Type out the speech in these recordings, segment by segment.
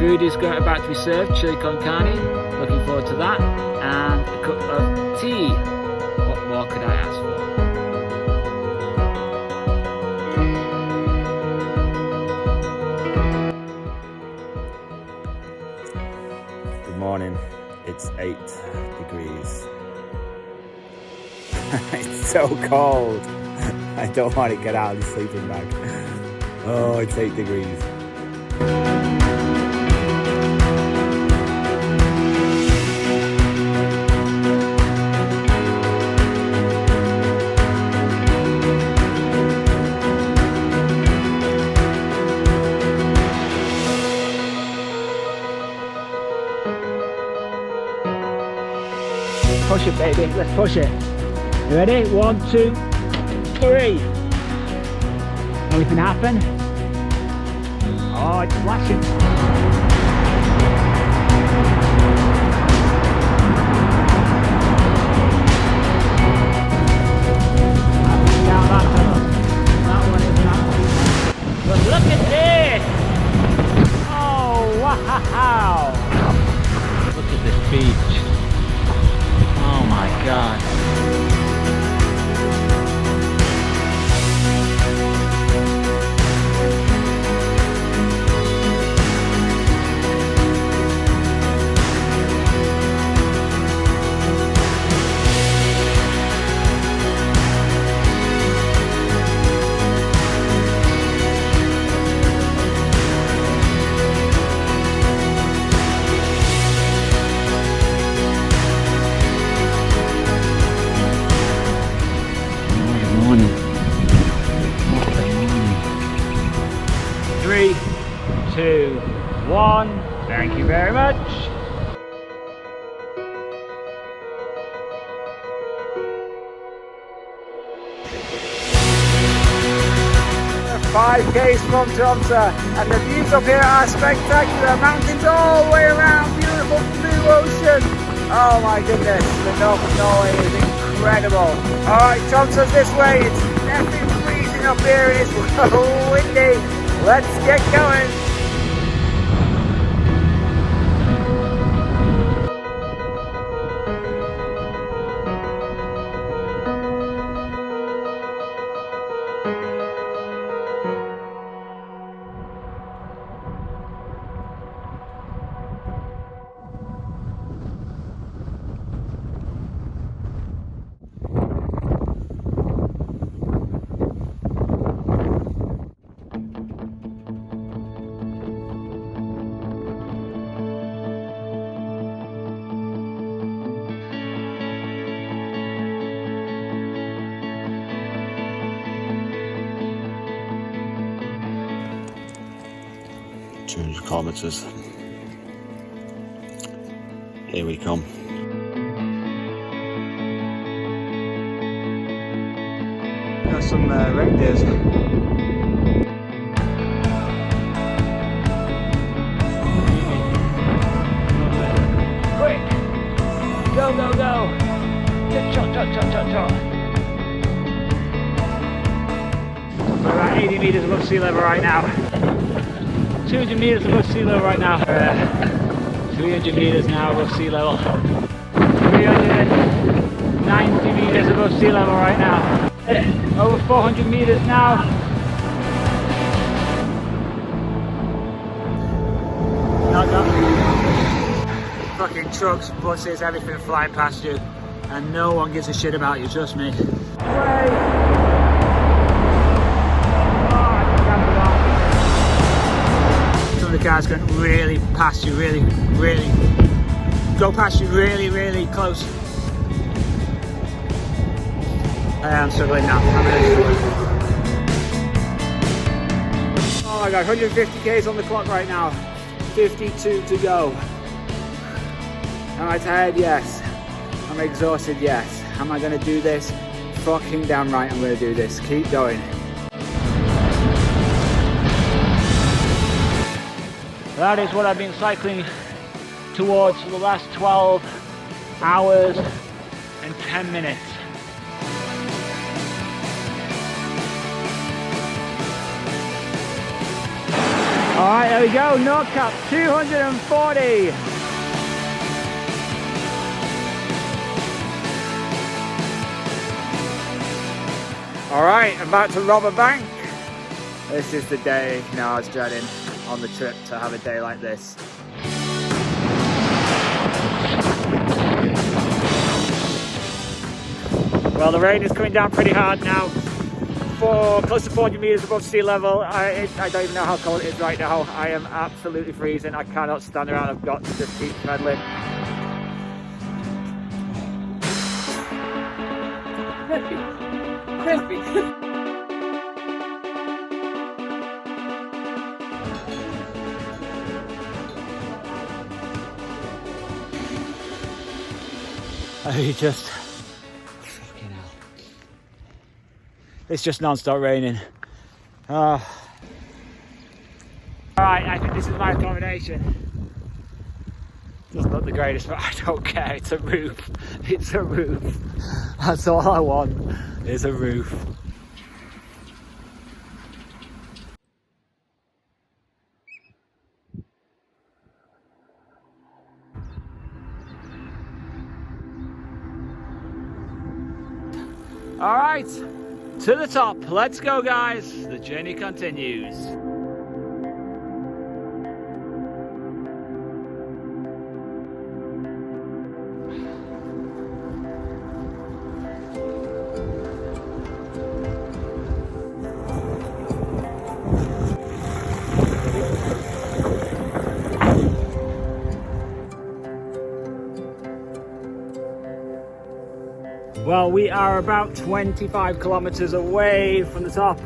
Food is about to be served, chili con carne, looking forward to that, and a cup of tea. What more could I ask for? Good morning, it's 8 degrees. It's so cold. I don't want to get out of the sleeping bag. Oh, it's 8 degrees. Push it, baby, let's push it. You ready? 1, 2, 3. Anything happen? Oh, it's flashing. Down that tunnel. That one is that one. But look at this! Oh, wow! Look at this beach. Oh my God. Three, 2, 1. Thank you very much. Five k's from Tromsø, and the views up here are spectacular. Mountains all the way around, beautiful blue ocean. Oh my goodness, the north of Norway is incredible. Alright, Tromsø's this way. It's definitely freezing up here. It is windy. Let's get going. Kilometers. Here we come. Got some reindeers. Quick! Go, go, go! Chop, chop, chop, chop, chop. We're about 80 meters above sea level right now. 200 meters above sea level right now. 300 meters now above sea level. 390 meters above sea level right now. Over 400 meters now. Fucking trucks, buses, everything flying past you, and no one gives a shit about you, trust me. The cars going really past you, really go past you really close. I am struggling now. I'm really struggling. Oh my god, 150 k's on the clock right now. 52 to go. Am I tired? Yes. Am I exhausted? Yes. Am I going to do this? Fucking damn right I'm going to do this. Keep going. That is what I've been cycling towards for the last 12 hours and 10 minutes. Alright, there we go, Nordkapp 240. Alright, about to rob a bank. This is the day, you know, I was dreading on the trip to have a day like this. Well, the rain is coming down pretty hard now. Close to 40 meters above sea level. I don't even know how cold it is right now. I am absolutely freezing. I cannot stand around. I've got to just keep pedaling. Crispy. Fucking hell. It's just non-stop raining. Alright, I think this is my accommodation. Doesn't look the greatest, but I don't care. It's a roof. It's a roof. That's all I want, is a roof. All right, to the top. Let's go, guys. The journey continues. Well, we are about 25 kilometers away from the top.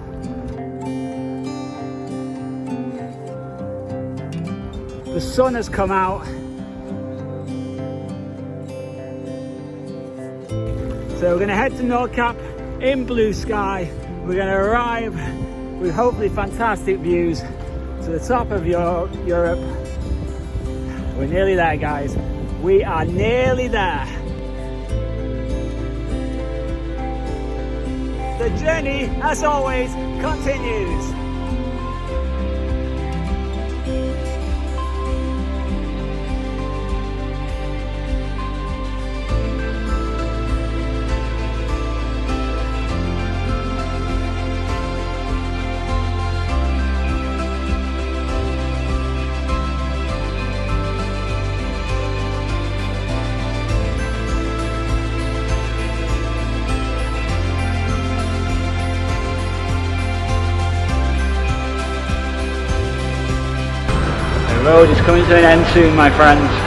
The sun has come out. So we're going to head to Nordkapp in blue sky. We're going to arrive with hopefully fantastic views to the top of Europe. We're nearly there, guys. We are nearly there. The journey, as always, continues. The road is coming to an end soon, my friends.